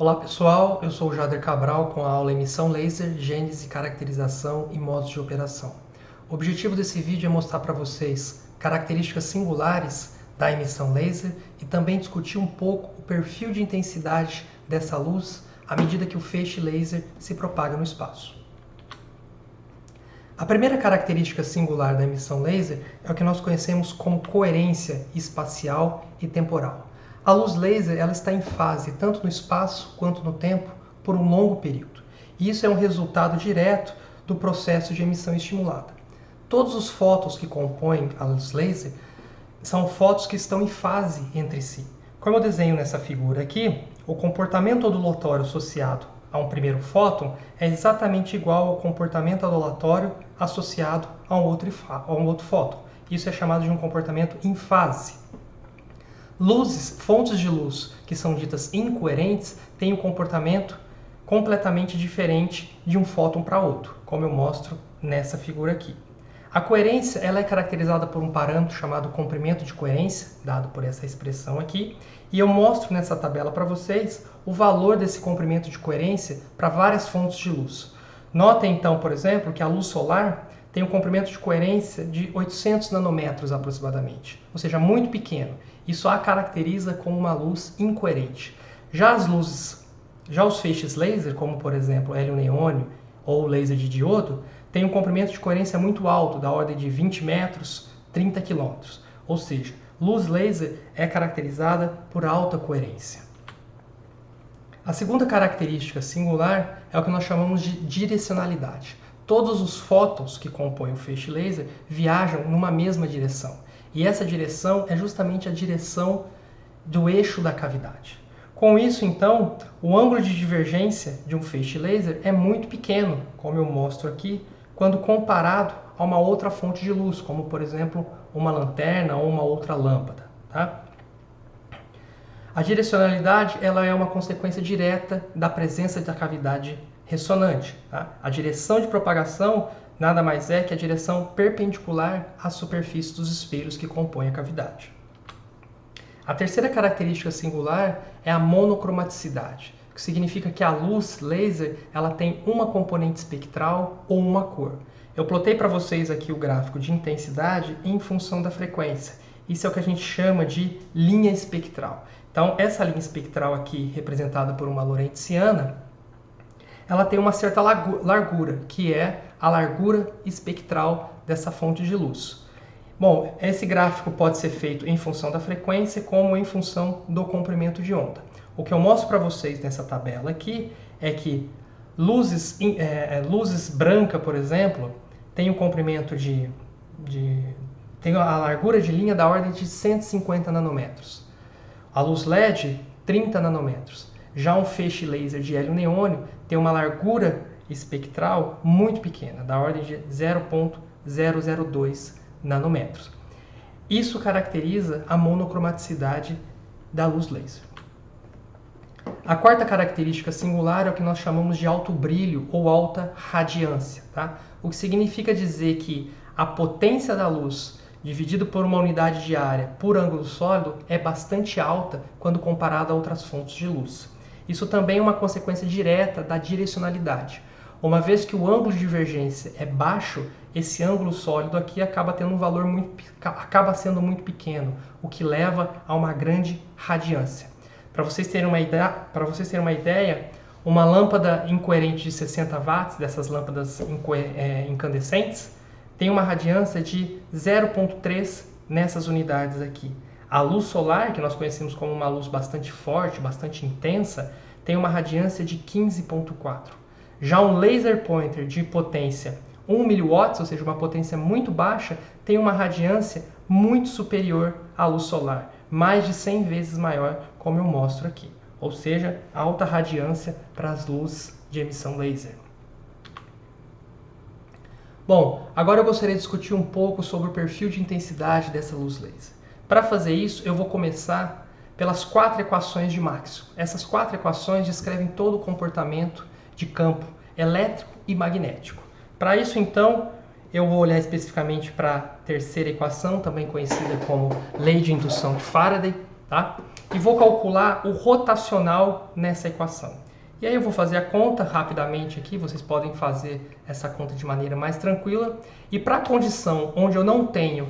Olá pessoal, eu sou o Jader Cabral com a aula Emissão Laser, Gênese, Caracterização e Modos de Operação. O objetivo desse vídeo é mostrar para vocês características singulares da emissão laser e também discutir um pouco o perfil de intensidade dessa luz à medida que o feixe laser se propaga no espaço. A primeira característica singular da emissão laser é o que nós conhecemos como coerência espacial e temporal. A luz laser ela está em fase tanto no espaço quanto no tempo por um longo período. E isso é um resultado direto do processo de emissão estimulada. Todos os fótons que compõem a luz laser são fótons que estão em fase entre si. Como eu desenho nessa figura aqui, o comportamento ondulatório associado a um primeiro fóton é exatamente igual ao comportamento ondulatório associado a um outro fóton. Isso é chamado de um comportamento em fase. Fontes de luz que são ditas incoerentes têm um comportamento completamente diferente de um fóton para outro, como eu mostro nessa figura aqui. A coerência ela é caracterizada por um parâmetro chamado comprimento de coerência, dado por essa expressão aqui, e eu mostro nessa tabela para vocês o valor desse comprimento de coerência para várias fontes de luz. Notem então, por exemplo, que a luz solar tem um comprimento de coerência de 800 nanômetros aproximadamente, ou seja, muito pequeno. Isso a caracteriza como uma luz incoerente. Já os feixes laser, como por exemplo hélio neônio ou laser de diodo, tem um comprimento de coerência muito alto, da ordem de 20 metros, 30 quilômetros. Ou seja, luz laser é caracterizada por alta coerência. A segunda característica singular é o que nós chamamos de direcionalidade. Todos os fótons que compõem o feixe laser viajam numa mesma direção. E essa direção é justamente a direção do eixo da cavidade. Com isso, então, o ângulo de divergência de um feixe laser é muito pequeno, como eu mostro aqui, quando comparado a uma outra fonte de luz, como por exemplo uma lanterna ou uma outra lâmpada. Tá? A direcionalidade ela é uma consequência direta da presença da cavidade ressonante. Tá? A direção de propagação nada mais é que a direção perpendicular à superfície dos espelhos que compõem a cavidade. A terceira característica singular é a monocromaticidade, que significa que a luz laser ela tem uma componente espectral ou uma cor. Eu plotei para vocês aqui o gráfico de intensidade em função da frequência. Isso é o que a gente chama de linha espectral. Então, essa linha espectral aqui, representada por uma lorentziana, ela tem uma certa largura, que é a largura espectral dessa fonte de luz. Bom, esse gráfico pode ser feito em função da frequência, como em função do comprimento de onda. O que eu mostro para vocês nessa tabela aqui é que luzes branca, por exemplo, tem um comprimento tem a largura de linha da ordem de 150 nanômetros. A luz LED, 30 nanômetros. Já um feixe laser de hélio neônio tem uma largura espectral muito pequena, da ordem de 0,002 nanômetros. Isso caracteriza a monocromaticidade da luz laser. A quarta característica singular é o que nós chamamos de alto brilho ou alta radiância. Tá? O que significa dizer que a potência da luz dividido por uma unidade de área por ângulo sólido é bastante alta quando comparado a outras fontes de luz. Isso também é uma consequência direta da direcionalidade. Uma vez que o ângulo de divergência é baixo, esse ângulo sólido aqui acaba sendo muito pequeno, o que leva a uma grande radiância. Para vocês terem uma ideia, uma lâmpada incoerente de 60 watts, dessas lâmpadas incandescentes, tem uma radiância de 0,3 nessas unidades aqui. A luz solar, que nós conhecemos como uma luz bastante forte, bastante intensa, tem uma radiância de 15,4. Já um laser pointer de potência 1 mW, ou seja, uma potência muito baixa, tem uma radiância muito superior à luz solar, mais de 100 vezes maior, como eu mostro aqui. Ou seja, alta radiância para as luzes de emissão laser. Bom, agora eu gostaria de discutir um pouco sobre o perfil de intensidade dessa luz laser. Para fazer isso, eu vou começar pelas 4 equações de Maxwell. Essas 4 equações descrevem todo o comportamento de campo elétrico e magnético. Para isso, então, eu vou olhar especificamente para a terceira equação, também conhecida como lei de indução de Faraday. Tá? e vou calcular o rotacional nessa equação. E aí eu vou fazer a conta rapidamente aqui, vocês podem fazer essa conta de maneira mais tranquila. E para a condição onde eu não tenho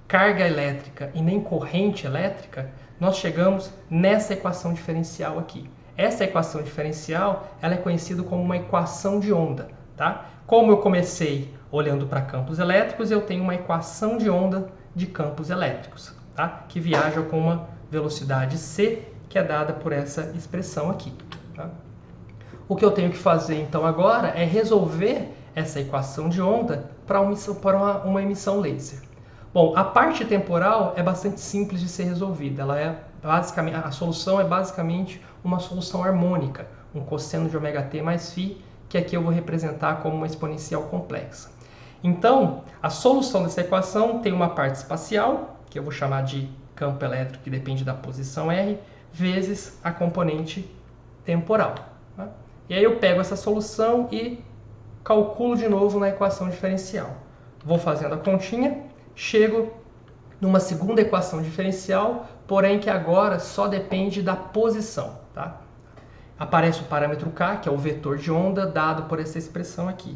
carga elétrica e nem corrente elétrica, nós chegamos nessa equação diferencial aqui. Essa equação diferencial ela é conhecida como uma equação de onda. Tá? Como eu comecei olhando para campos elétricos, eu tenho uma equação de onda de campos elétricos, tá? Que viaja com uma velocidade c, que é dada por essa expressão aqui. Tá? O que eu tenho que fazer então agora é resolver essa equação de onda para uma emissão laser. Bom, a parte temporal é bastante simples de ser resolvida. Ela é basicamente, a solução é basicamente uma solução harmônica, um cosseno de ômega-t mais φ, que aqui eu vou representar como uma exponencial complexa. Então, a solução dessa equação tem uma parte espacial, que eu vou chamar de campo elétrico, que depende da posição R, vezes a componente temporal. Tá? E aí eu pego essa solução e calculo de novo na equação diferencial. Vou fazendo a continha, chego numa segunda equação diferencial, porém que agora só depende da posição. Tá? Aparece o parâmetro k, que é o vetor de onda, dado por essa expressão aqui.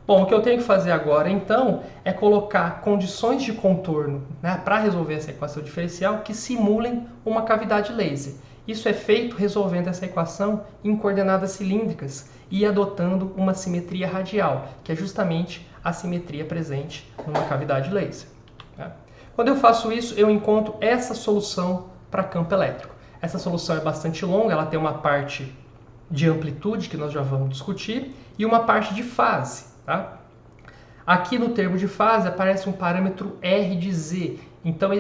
Bom, o que eu tenho que fazer agora, então, é colocar condições de contorno, né, para resolver essa equação diferencial que simulem uma cavidade laser. Isso é feito resolvendo essa equação em coordenadas cilíndricas e adotando uma simetria radial, que é justamente a simetria presente numa cavidade laser. Né? Quando eu faço isso, eu encontro essa solução para campo elétrico. Essa solução é bastante longa, ela tem uma parte de amplitude, que nós já vamos discutir, e uma parte de fase. Tá? Aqui no termo de fase aparece um parâmetro R de Z, então,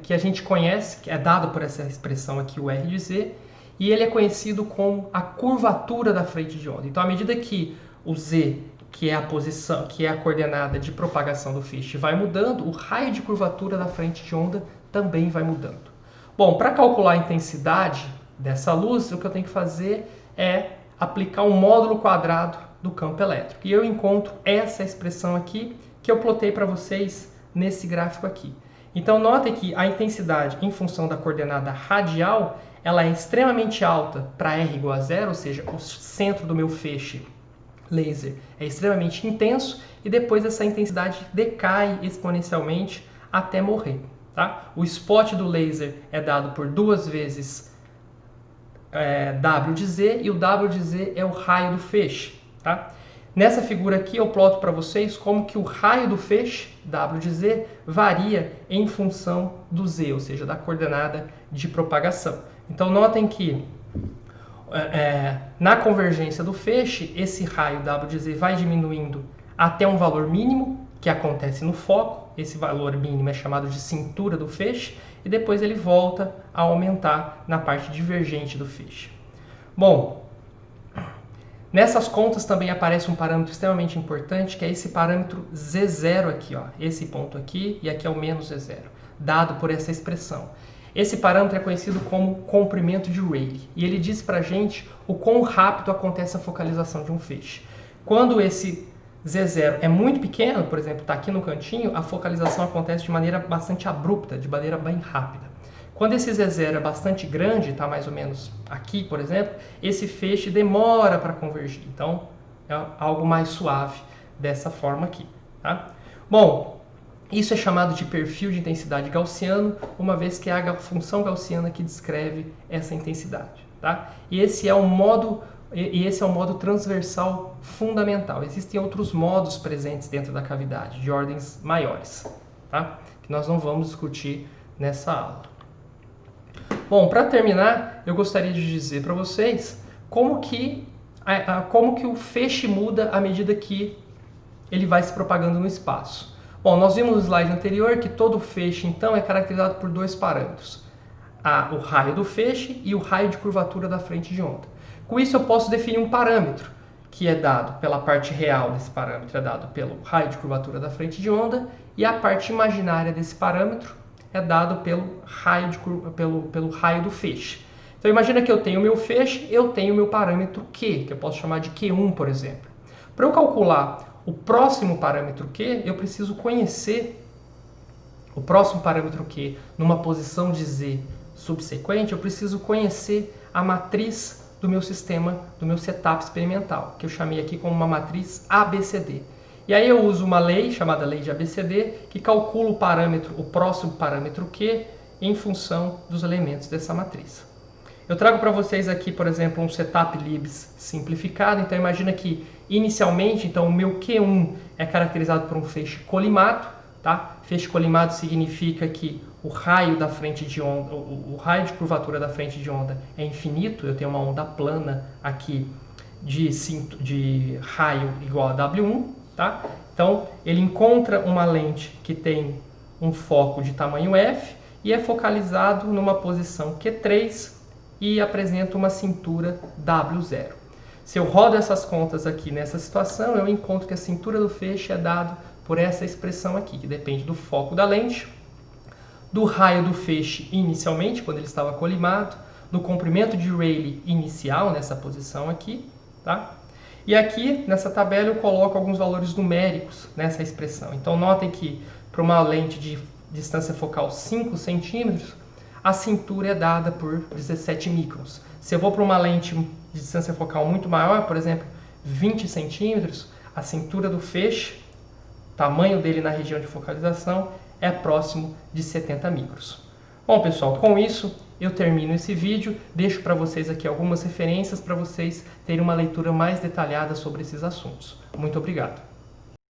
que a gente conhece, que é dado por essa expressão aqui, o R de Z, e ele é conhecido como a curvatura da frente de onda. Então, à medida que o Z, que é a posição, que é a coordenada de propagação do feixe, vai mudando, o raio de curvatura da frente de onda também vai mudando. Bom, para calcular a intensidade dessa luz, o que eu tenho que fazer é aplicar um módulo quadrado do campo elétrico. E eu encontro essa expressão aqui, que eu plotei para vocês nesse gráfico aqui. Então, notem que a intensidade em função da coordenada radial, ela é extremamente alta para R igual a zero, ou seja, o centro do meu feixe laser é extremamente intenso, e depois essa intensidade decai exponencialmente até morrer. Tá? O spot do laser é dado por 2 vezes W de Z, e o W de Z é o raio do feixe. Tá? Nessa figura aqui eu ploto para vocês como que o raio do feixe, W de Z, varia em função do Z, ou seja, da coordenada de propagação. Então notem que na convergência do feixe, esse raio W de Z vai diminuindo até um valor mínimo, que acontece no foco. Esse valor mínimo é chamado de cintura do feixe, e depois ele volta a aumentar na parte divergente do feixe. Bom, nessas contas também aparece um parâmetro extremamente importante, que é esse parâmetro Z0 aqui, ó, esse ponto aqui, e aqui é o menos Z0, dado por essa expressão. Esse parâmetro é conhecido como comprimento de Rayleigh, e ele diz para a gente o quão rápido acontece a focalização de um feixe. Quando esse Z0 é muito pequeno, por exemplo, está aqui no cantinho, a focalização acontece de maneira bastante abrupta, de maneira bem rápida. Quando esse Z0 é bastante grande, está mais ou menos aqui, por exemplo, esse feixe demora para convergir. Então, é algo mais suave dessa forma aqui. Tá? Bom, isso é chamado de perfil de intensidade gaussiano, uma vez que é a função gaussiana que descreve essa intensidade. Tá? E esse é um modo transversal fundamental. Existem outros modos presentes dentro da cavidade, de ordens maiores, tá? Que nós não vamos discutir nessa aula. Bom, para terminar, eu gostaria de dizer para vocês como que o feixe muda à medida que ele vai se propagando no espaço. Bom, nós vimos no slide anterior que todo feixe, então, é caracterizado por 2 parâmetros. O raio do feixe e o raio de curvatura da frente de onda. Com isso, eu posso definir um parâmetro, que é dado pela parte real desse parâmetro, é dado pelo raio de curvatura da frente de onda, e a parte imaginária desse parâmetro é dado pelo raio do feixe. Então, imagina que eu tenho o meu feixe, eu tenho o meu parâmetro Q, que eu posso chamar de Q1, por exemplo. Para eu calcular o próximo parâmetro Q, eu preciso conhecer o próximo parâmetro Q numa posição de Z subsequente, eu preciso conhecer a matriz do meu sistema, do meu setup experimental, que eu chamei aqui como uma matriz ABCD. E aí eu uso uma lei, chamada lei de ABCD, que calcula o parâmetro, o próximo parâmetro Q, em função dos elementos dessa matriz. Eu trago para vocês aqui, por exemplo, um setup libs simplificado. Então imagina que inicialmente, então, o meu Q1 é caracterizado por um feixe colimado, tá? Feixe colimado significa que o raio da frente de onda, o raio de curvatura da frente de onda é infinito. Eu tenho uma onda plana aqui de raio igual a W1, tá? Então ele encontra uma lente que tem um foco de tamanho f e é focalizado numa posição Q3 e apresenta uma cintura W0. Se eu rodo essas contas aqui nessa situação, eu encontro que a cintura do feixe é dada por essa expressão aqui, que depende do foco da lente, do raio do feixe inicialmente, quando ele estava colimado, do comprimento de Rayleigh inicial, nessa posição aqui, tá? E aqui, nessa tabela, eu coloco alguns valores numéricos nessa expressão. Então, notem que para uma lente de distância focal 5 centímetros, a cintura é dada por 17 microns. Se eu vou para uma lente de distância focal muito maior, por exemplo, 20 centímetros, a cintura do feixe, tamanho dele na região de focalização, é próximo de 70 micros. Bom, pessoal, com isso eu termino esse vídeo. Deixo para vocês aqui algumas referências para vocês terem uma leitura mais detalhada sobre esses assuntos. Muito obrigado.